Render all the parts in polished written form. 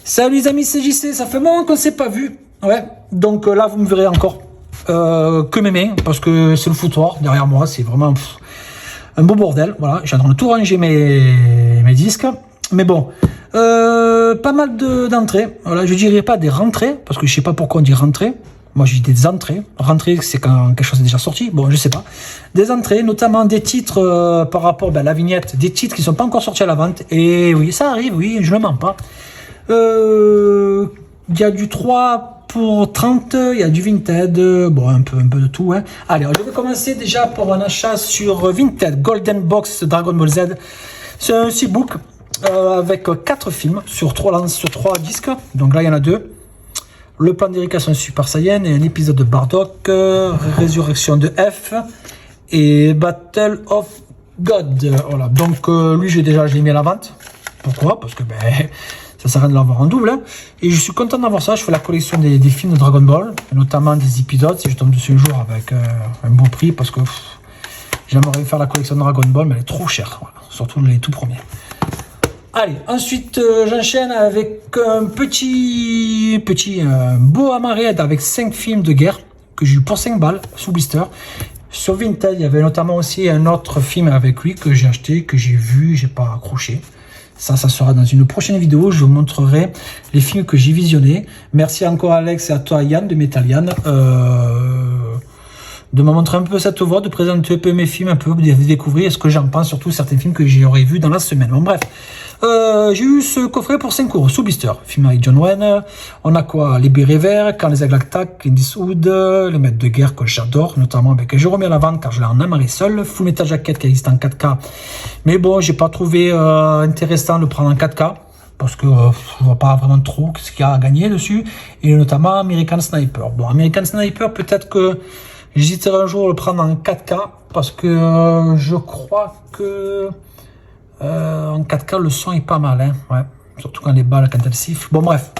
Salut les amis, c'est JC, ça fait un moment qu'on ne s'est pas vu. Ouais, donc là vous me verrez encore que mes mains, parce que c'est le foutoir derrière moi, c'est vraiment un beau bordel. Voilà, j'ai en train de tout ranger mes disques. Mais bon, pas mal d'entrées. Voilà, je dirais pas des rentrées, parce que je sais pas pourquoi on dit rentrée. Moi je dis des entrées. Rentrée c'est quand quelque chose est déjà sorti. Bon, je sais pas. Des entrées, notamment des titres par rapport à la vignette, des titres qui sont pas encore sortis à la vente. Et oui, ça arrive, oui, je ne mens pas. Il y a du 3 pour 30, il y a du Vinted, bon, un peu de tout. Hein. Allez, je vais commencer déjà pour un achat sur Vinted, Golden Box Dragon Ball Z. C'est un e-book avec 4 films sur 3 disques. Donc là, il y en a 2. Le plan d'Érication Super Saiyan et un épisode de Bardock, Résurrection de F et Battle of God. Voilà, donc lui, je l'ai mis à la vente. Pourquoi? Parce que ça sert à rien de l'avoir en double. Hein. Et je suis content d'avoir ça. Je fais la collection des films de Dragon Ball, notamment des épisodes. Si je tombe dessus un jour avec un bon prix, parce que j'aimerais faire la collection de Dragon Ball, mais elle est trop chère. Voilà. Surtout les tout premiers. Allez, ensuite j'enchaîne avec un petit beau Hammerhead avec 5 films de guerre que j'ai eu pour 5 balles sous blister. Sur Vinted, il y avait notamment aussi un autre film avec lui que j'ai acheté, que j'ai vu, j'ai pas accroché. Ça sera dans une prochaine vidéo. Je vous montrerai les films que j'ai visionnés. Merci encore Alex et à toi Yann de Metalian de me montrer un peu cette voie, de présenter un peu mes films, un peu de découvrir ce que j'en pense, surtout certains films que j'aurais vus dans la semaine. Bon bref, j'ai eu ce coffret pour 5 € sous blister. Film avec John Wayne. On a quoi? Les Bérets Verts, Quand les aigles attaquent, Clint Eastwood, Les Maîtres de guerre que j'adore, notamment avec je remets à la vente car je l'ai en amarré seul. Full Metal Jacket qui existe en 4K. Mais bon, j'ai pas trouvé intéressant de le prendre en 4K. Parce que je vois pas vraiment trop ce qu'il y a à gagner dessus. Et notamment American Sniper. Bon, American Sniper, peut-être que j'hésiterai un jour à le prendre en 4K. Parce que je crois que en 4K le son est pas mal. Hein, ouais. Surtout quand les balles, quand elles sifflent. Bon bref.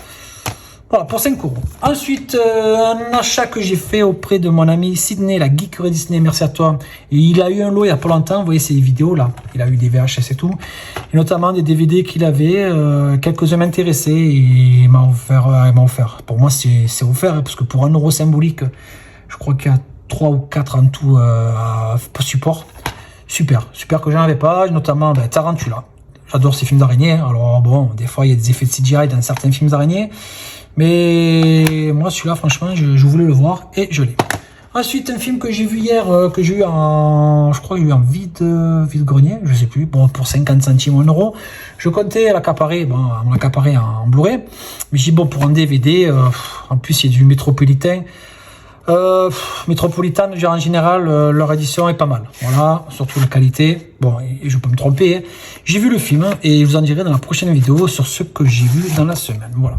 Voilà, pour 5 €. Ensuite, un achat que j'ai fait auprès de mon ami Sydney, la geekerie Disney, merci à toi. Et il a eu un lot il y a pas longtemps, vous voyez ces vidéos là, il a eu des VHS et tout, et notamment des DVD qu'il avait, quelques-uns m'intéressaient, et il m'a offert. Pour moi c'est offert, hein, parce que pour 1 € symbolique, je crois qu'il y a 3 ou 4 en tout support. Super que j'en avais pas, notamment Tarantula. J'adore ces films d'araignées, hein. Alors bon, des fois il y a des effets de CGI dans certains films d'araignées. Mais moi, celui-là, franchement, je voulais le voir et je l'ai. Ensuite, un film que j'ai vu hier, que j'ai eu en, je crois, j'ai eu en vide-grenier, je sais plus, bon, pour 50 centimes ou 1 €. Je comptais l'accaparer, bon, on l'a accaparé en Blu-ray. Mais j'ai dit, bon, pour un DVD, en plus, il y a du Métropolitain. Métropolitain, en général, leur édition est pas mal. Voilà, surtout la qualité. Bon, et je peux me tromper. Hein. J'ai vu le film et je vous en dirai dans la prochaine vidéo sur ce que j'ai vu dans la semaine. Voilà.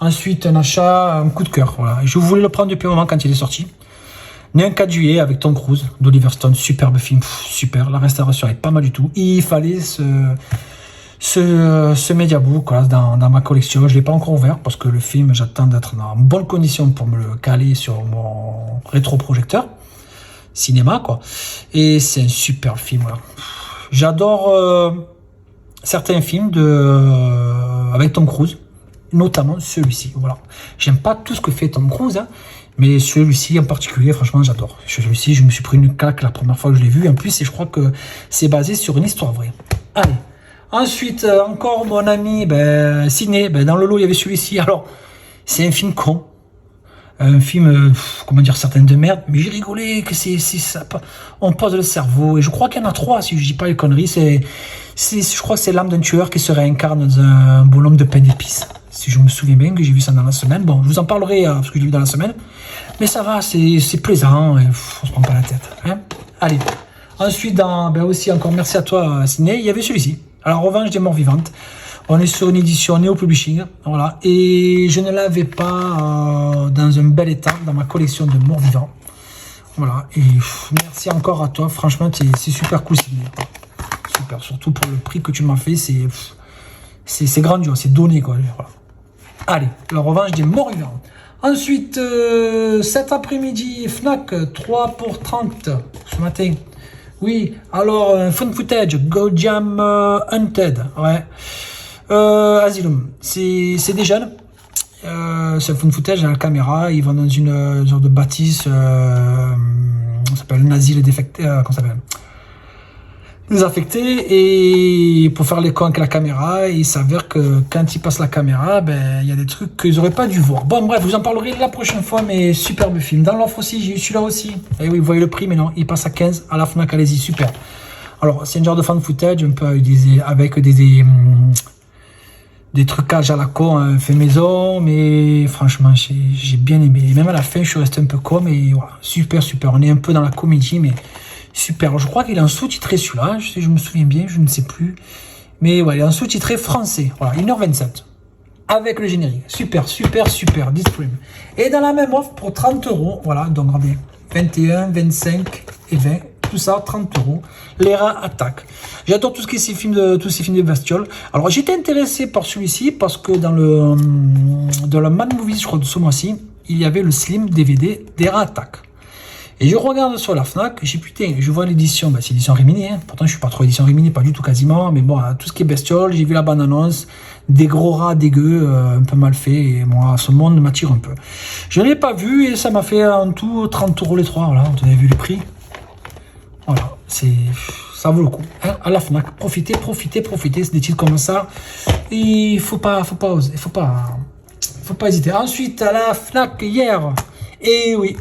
Ensuite, un achat, un coup de cœur. Voilà. Je voulais le prendre depuis un moment quand il est sorti. Né un 4 juillet avec Tom Cruise, d'Oliver Stone. Superbe film, super. La restauration est pas mal du tout. Il fallait ce Mediabook voilà, dans ma collection. Je ne l'ai pas encore ouvert parce que le film, j'attends d'être dans bonne condition pour me le caler sur mon rétroprojecteur. Cinéma, quoi. Et c'est un super film. Voilà. J'adore certains films avec Tom Cruise. Notamment celui-ci, voilà. J'aime pas tout ce que fait Tom Cruise, hein, mais celui-ci en particulier, franchement, j'adore. Celui-ci, je me suis pris une claque la première fois que je l'ai vu. En plus, je crois que c'est basé sur une histoire vraie. Allez. Ensuite, encore mon ami Ciné. Dans le lot, il y avait celui-ci. Alors, c'est un film con. Un film, comment dire, certains de merde. Mais j'ai rigolé que c'est ça. On pose le cerveau. Et je crois qu'il y en a 3, si je dis pas les conneries. Je crois que c'est l'âme d'un tueur qui se réincarne dans un bonhomme de pain d'épices. Si je me souviens bien que j'ai vu ça dans la semaine. Bon, je vous en parlerai parce que j'ai vu dans la semaine. Mais ça va, c'est plaisant. Et, on se prend pas la tête. Hein. Allez. Ensuite, aussi encore merci à toi, Ciné. Il y avait celui-ci. Alors, Revanche des morts vivantes. On est sur une édition Neo Publishing. Voilà. Et je ne l'avais pas dans un bel état dans ma collection de morts vivants. Voilà. Et merci encore à toi. Franchement, c'est super cool, Ciné. Super. Surtout pour le prix que tu m'as fait. C'est grandiose. C'est donné, quoi. Voilà. Allez, la revanche des morts vivants. Ensuite, cet après-midi, Fnac, 3 pour 30 ce matin. Oui, alors, fun footage, Go Jam Hunted, ouais. Asylum, c'est des jeunes. C'est un fond de footage à la caméra. Ils vont dans une genre de bâtisse. Ça s'appelle un asile défecté. Comment ça s'appelle? Désaffecté. Et pour faire les cons avec la caméra, il s'avère que quand ils passent la caméra, ben il y a des trucs qu'ils n'auraient pas dû voir. Bon, bref, vous en parlerai la prochaine fois, mais superbe film. Dans l'offre aussi, j'ai eu celui-là aussi. Et oui, vous voyez le prix, mais non, il passe à 15 à la Fnac. Allez-y, super. Alors, c'est un genre de fan footage un peu avec des trucages à la con fait maison, mais franchement, j'ai bien aimé. Et même à la fin, je suis resté un peu con, mais voilà, super, super. On est un peu dans la comédie, mais super. Alors, je crois qu'il est en sous-titré celui-là, je me souviens bien, je ne sais plus. Mais ouais, il est en sous-titré français. Voilà, 1h27. Avec le générique. Super, super, super. Distrib. Et dans la même offre, pour 30 €, voilà, donc regardez, 21, 25 et 20. Tout ça, 30 €. Les rats attaquent. J'adore tous ces films de bestioles. Alors, j'étais intéressé par celui-ci parce que dans le Mad Movies, je crois, de ce mois-ci, il y avait le Slim DVD des rats attaquent. Et je regarde sur la Fnac, putain, je vois l'édition, bah, c'est l'édition Rimini, hein. Pourtant, je suis pas trop édition Rimini, pas du tout quasiment, mais bon, tout ce qui est bestiole, j'ai vu la bande-annonce, des gros rats dégueux, un peu mal fait, et moi, ce monde m'attire un peu. Je ne l'ai pas vu, et ça m'a fait en tout 30 € les trois, voilà, vous avez vu le prix. Voilà, ça vaut le coup, hein, à la Fnac. Profitez, c'est des titres comme ça. Il faut pas hésiter. Ensuite, à la Fnac hier, et oui,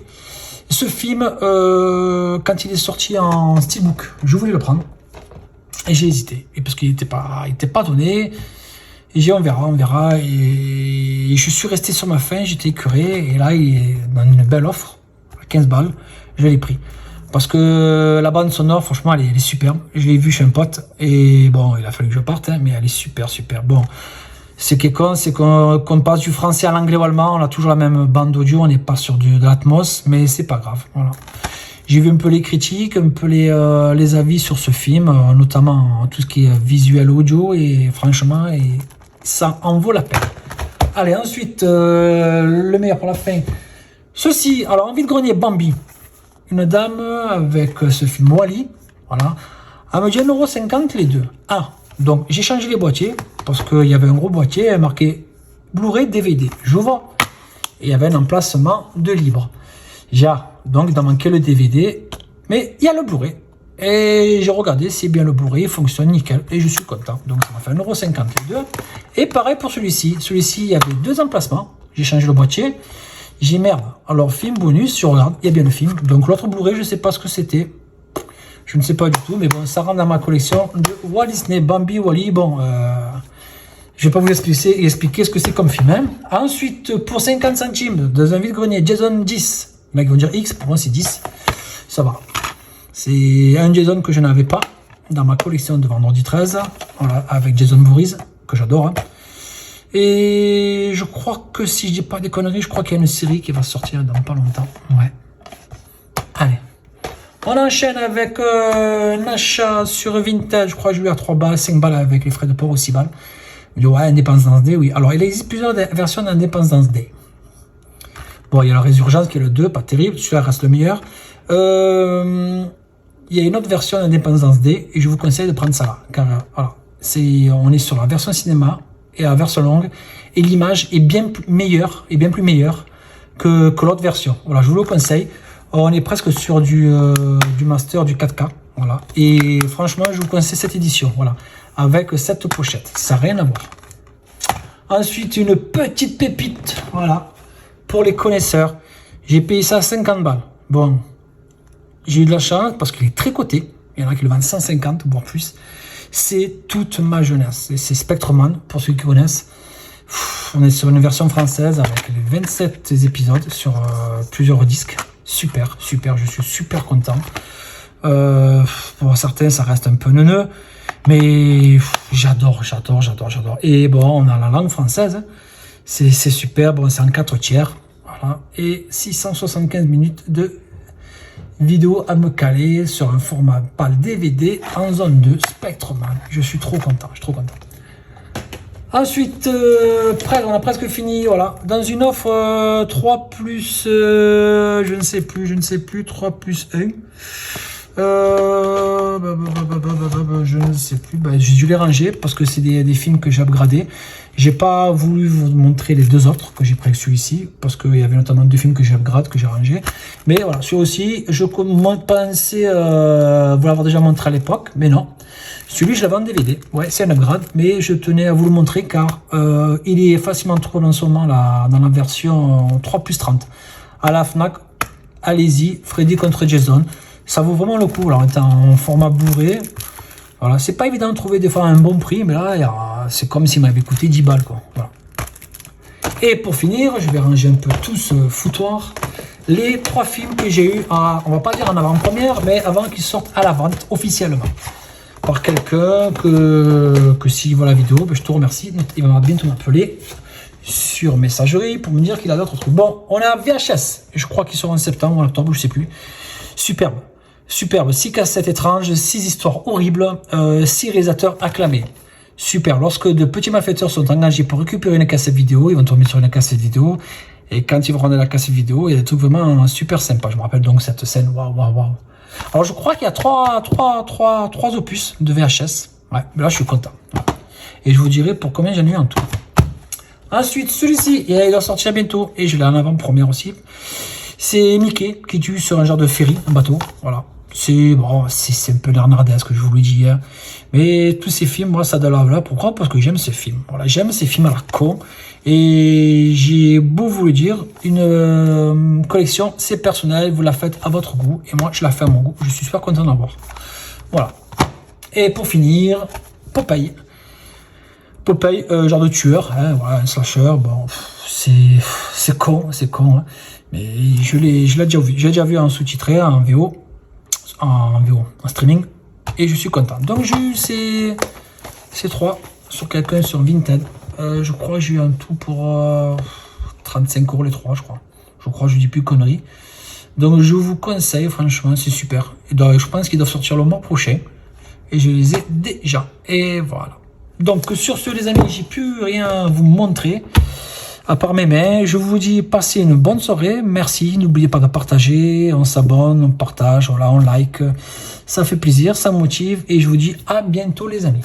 ce film, quand il est sorti en steelbook, je voulais le prendre. Et j'ai hésité, et parce qu'il était pas donné. Et j'ai on verra. Et je suis resté sur ma faim, j'étais écœuré. Et là, il est dans une belle offre, à 15 balles, je l'ai pris. Parce que la bande sonore, franchement, elle est superbe. Je l'ai vue chez un pote. Et bon, il a fallu que je parte, hein, mais elle est super, super. Bon, ce qui est con, c'est qu'on passe du français à l'anglais ou allemand. On a toujours la même bande audio. On n'est pas sur de l'Atmos, mais c'est pas grave. Voilà. J'ai vu un peu les critiques, un peu les avis sur ce film, notamment tout ce qui est visuel audio. Et franchement, ça en vaut la peine. Allez, ensuite, le meilleur pour la fin. Ceci, alors, en vide-grenier, Bambi. Une dame avec ce film Wall-E, voilà, elle me dit 1,50 € les deux. Ah, donc j'ai changé les boîtiers, parce qu'il y avait un gros boîtier marqué Blu-ray DVD. J'ouvre, et il y avait un emplacement de libre. Donc il en manquait le DVD, mais il y a le Blu-ray. Et j'ai regardé, c'est bien le Blu-ray, il fonctionne nickel, et je suis content. Donc ça m'a fait 1,50 € les deux. Et pareil pour celui-ci. Celui-ci, il y avait deux emplacements. J'ai changé le boîtier. J'ai merde. Alors, film bonus, je regarde, il y a bien le film. Donc, l'autre Blu-ray, je ne sais pas ce que c'était. Je ne sais pas du tout, mais bon, ça rentre dans ma collection de Walt Disney, Bambi, Wall-E. Bon, je ne vais pas vous expliquer ce que c'est comme film. Hein. Ensuite, pour 50 centimes, dans un vide-grenier, Jason 10. Les mecs vont dire X, pour moi c'est 10. Ça va. C'est un Jason que je n'avais pas dans ma collection de vendredi 13. Voilà, avec Jason Voorhees, que j'adore. Hein. Et je crois que si je dis pas des conneries, je crois qu'il y a une série qui va sortir dans pas longtemps. Ouais. Allez. On enchaîne avec un achat sur Vintage. Je crois que je lui ai à 3 balles, 5 balles avec les frais de port au 6 balles. Je dis ouais, Independence Day, oui. Alors il existe plusieurs versions d'Independence Day. Bon, il y a la Résurgence qui est le 2, pas terrible. Celui-là reste le meilleur. Il y a une autre version d'Independence Day et je vous conseille de prendre ça là. Car voilà, on est sur la version cinéma et la version longue, et l'image est bien meilleure, plus meilleure que l'autre version. Voilà, je vous le conseille. On est presque sur du master, du 4K. Voilà. Et franchement, je vous conseille cette édition. Voilà, avec cette pochette. Ça n'a rien à voir. Ensuite, une petite pépite. Voilà, pour les connaisseurs. J'ai payé ça 50 balles. Bon, j'ai eu de la chance parce qu'il est très coté. Il y en a qui le vendent 150, voire plus. C'est toute ma jeunesse. C'est Spectreman, pour ceux qui connaissent. On est sur une version française avec les 27 épisodes sur plusieurs disques. Super, super, je suis super content. Pour certains, ça reste un peu neuneux, mais j'adore. Et bon, on a la langue française. C'est super, bon, c'est en 4/3. Voilà. Et 675 minutes de vidéo à me caler sur un format PAL DVD en zone 2 Spectreman. Je suis trop content, Ensuite, on a presque fini, voilà. Dans une offre 3 plus, je ne sais plus, 3 plus 1. Je ne sais plus. J'ai dû les ranger parce que c'est des films que j'ai upgradés. J'ai pas voulu vous montrer les deux autres que j'ai pris avec celui-ci parce qu'il y avait notamment 2 films que j'ai upgrade, que j'ai rangé. Mais voilà, celui aussi, je pensais vous l'avoir déjà montré à l'époque, mais non. Celui, je l'avais en DVD. Ouais, c'est un upgrade, mais je tenais à vous le montrer car il est facilement trouvable en ce moment là, dans la version 3+30. À la Fnac, allez-y, Freddy contre Jason. Ça vaut vraiment le coup. Alors, on est en format bourré. Voilà, c'est pas évident de trouver des fois un bon prix, mais là, c'est comme s'il m'avait coûté 10 balles, quoi. Voilà. Et pour finir, je vais ranger un peu tout ce foutoir. Les 3 films que j'ai eu, on va pas dire en avant-première, mais avant qu'ils sortent à la vente officiellement. Par quelqu'un que s'il voit la vidéo, je te remercie. Il va bientôt m'appeler sur messagerie pour me dire qu'il a d'autres trucs. Bon, on a VHS. Je crois qu'il sort en septembre ou en octobre, je sais plus. Superbe. Superbe. 6 cassettes étranges, 6 histoires horribles, 6 réalisateurs acclamés. Super. Lorsque de petits malfaiteurs sont engagés pour récupérer une cassette vidéo, ils vont tomber sur une cassette vidéo. Et quand ils vont rendre la cassette vidéo, il y a des trucs vraiment super sympas. Je me rappelle donc cette scène. Waouh, waouh, waouh. Alors je crois qu'il y a 3 opus de VHS. Ouais, mais là je suis content. Et je vous dirai pour combien j'en ai eu en tout. Ensuite, celui-ci, il doit sortir bientôt. Et je l'ai en avant-première aussi. C'est Mickey qui tue sur un genre de ferry, un bateau. Voilà. C'est bon, c'est un peu l'arnardesque, je vous le dis hier. Mais tous ces films, moi, ça de là. Pourquoi? Parce que j'aime ces films. Voilà, j'aime ces films à la con. Et j'ai beau vous le dire, une collection, c'est personnel. Vous la faites à votre goût. Et moi, je la fais à mon goût. Je suis super content d'en avoir. Voilà. Et pour finir, Popeye. Popeye, genre de tueur. Hein, voilà, un slasher. Bon, c'est con, hein. Mais je l'ai déjà vu. J'ai déjà vu en sous-titré, en VO, en streaming. Et je suis content. Donc j'ai eu ces 3 sur quelqu'un sur Vinted. Je crois que j'ai eu un tout pour 35 € les 3, je crois. Je dis plus conneries. Donc je vous conseille, franchement, c'est super. Et donc, je pense qu'ils doivent sortir le mois prochain. Et je les ai déjà. Et voilà. Donc sur ce les amis, j'ai plus rien à vous montrer. À part mes mains, je vous dis passez une bonne soirée, merci, n'oubliez pas de partager, on s'abonne, on partage, voilà, on like, ça fait plaisir, ça motive et je vous dis à bientôt les amis.